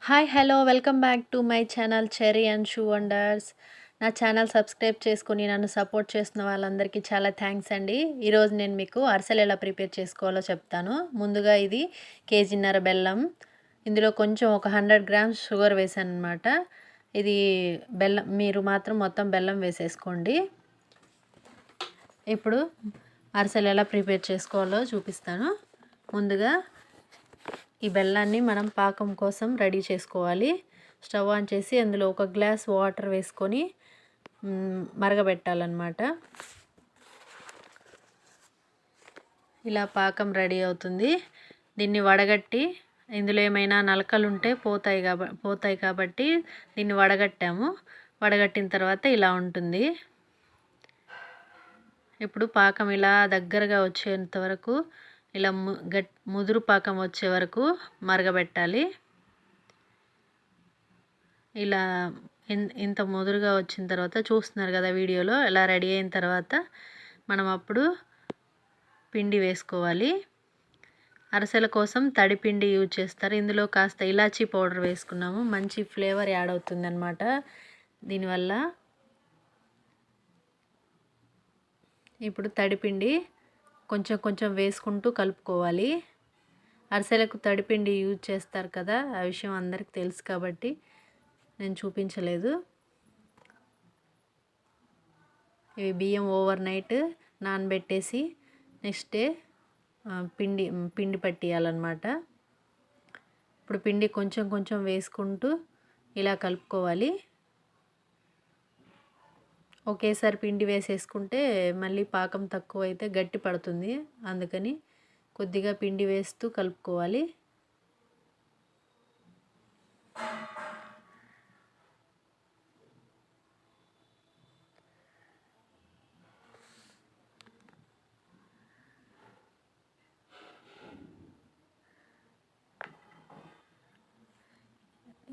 Hi hello welcome back to my channel cherry and shoe wonders. నా channel subscribe చేసుకుని నన్ను support చేస్తున్న వాళ్ళందరికీ చాలా థ్యాంక్స్ అండి. ఈరోజు నేను మీకు అరిసెలు ఎలా ప్రిపేర్ చేసుకోవాలో చెప్తాను. ముందుగా ఇది కేజీన్నర బెల్లం, ఇందులో కొంచెం ఒక 100 గ్రామ్స్ షుగర్ వేసాను అనమాట. ఇది బెల్లం, మీరు మాత్రం మొత్తం బెల్లం వేసేసుకోండి. ఇప్పుడు అరిసెలు ఎలా ప్రిపేర్ చేసుకోవాలో చూపిస్తాను. ముందుగా ఈ బెల్లాన్ని మనం పాకం కోసం రెడీ చేసుకోవాలి. స్టవ్ ఆన్ చేసి అందులో ఒక గ్లాస్ వాటర్ వేసుకొని మరగబెట్టాలన్నమాట. ఇలా పాకం రెడీ అవుతుంది. దీన్ని వడగట్టి, ఇందులో ఏమైనా నలకలు ఉంటే పోతాయి కాబట్టి దీన్ని వడగట్టాము. వడగట్టిన తర్వాత ఇలా ఉంటుంది. ఇప్పుడు పాకం ఇలా దగ్గరగా వచ్చేంత వరకు, ఇలా ముదురు పాకం వచ్చే వరకు మరగబెట్టాలి. ఇలా ఇంత ముదురుగా వచ్చిన తర్వాత చూస్తున్నారు కదా వీడియోలో, ఇలా రెడీ అయిన తర్వాత మనం అప్పుడు పిండి వేసుకోవాలి. అరిసెల కోసం తడి పిండి యూజ్ చేస్తారు. ఇందులో కాస్త ఇలాచీ పౌడర్ వేసుకున్నాము, మంచి ఫ్లేవర్ యాడ్ అవుతుంది అన్నమాట దీనివల్ల. ఇప్పుడు తడిపిండి కొంచెం కొంచెం వేసుకుంటూ కలుపుకోవాలి. అరిసెలకు తడిపిండి యూజ్ చేస్తారు కదా, ఆ విషయం అందరికీ తెలుసు కాబట్టి నేను చూపించలేదు. ఇవి బియ్యం ఓవర్ నైట్ నానబెట్టేసి నెక్స్ట్ డే పిండి పట్టియాలన్నమాట. ఇప్పుడు పిండి కొంచెం కొంచెం వేసుకుంటూ ఇలా కలుపుకోవాలి. ఒకేసారి పిండి వేసేసుకుంటే మళ్ళీ పాకం తక్కువ అయితే గట్టి పడుతుంది, అందుకని కొద్దిగా పిండి వేస్తూ కలుపుకోవాలి.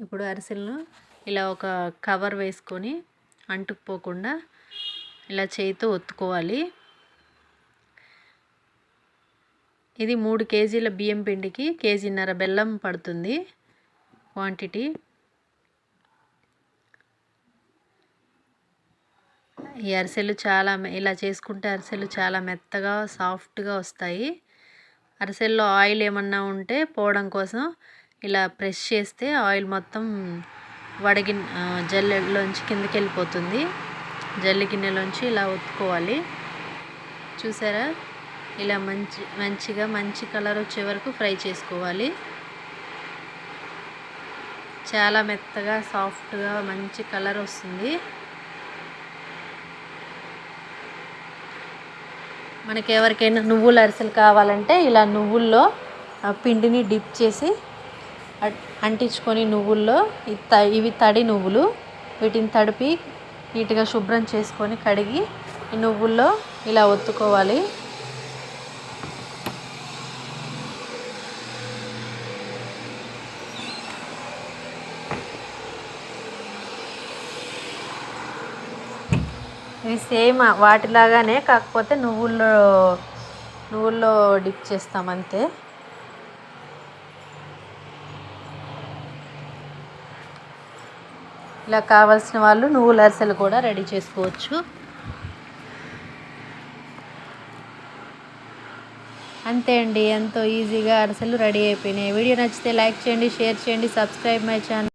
ఇప్పుడు అరిసెలను ఇలా ఒక కవర్ వేసుకొని అంటుకుపోకుండా ఇలా చేయితో ఒత్తుకోవాలి. ఇది 3 కేజీల బియ్యం పిండికి కేజీన్నర బెల్లం పడుతుంది క్వాంటిటీ. ఈ అరిసెలు ఇలా చేసుకుంటే అరిసెలు చాలా మెత్తగా సాఫ్ట్గా వస్తాయి. అరిసెల్లో ఆయిల్ ఏమన్నా ఉంటే పోవడం కోసం ఇలా ప్రెస్ చేస్తే ఆయిల్ మొత్తం జల్లెలోంచి కిందకి వెళ్ళిపోతుంది. జల్లి గిన్నెలోంచి ఇలా ఒత్తుకోవాలి. చూసారా, ఇలా మంచిగా మంచి కలర్ వచ్చే వరకు ఫ్రై చేసుకోవాలి. చాలా మెత్తగా సాఫ్ట్గా మంచి కలర్ వస్తుంది. మనకి ఎవరికైనా నువ్వుల అరిసెలు కావాలంటే ఇలా నువ్వుల్లో పిండిని డిప్ చేసి అంటించుకొని, నువ్వుల్లో ఇవి తడి నువ్వులు, వీటిని తడిపి నీట్గా శుభ్రం చేసుకొని కడిగి ఈ నువ్వుల్లో ఇలా ఒత్తుకోవాలి. ఇవి సేమ్ వాటిలాగానే, కాకపోతే నువ్వుల్లో డిప్ చేస్తాం అంతే. ఇలా కావాల్సిన వాళ్ళు నువ్వుల అరిసెలు కూడా రెడీ చేసుకోవచ్చు. అంతే అండి, ఎంతో ఈజీగా అరిసెలు రెడీ అయిపోయినాయి. వీడియో నచ్చితే లైక్ చేయండి, షేర్ చేయండి, సబ్స్క్రైబ్ మై ఛానల్.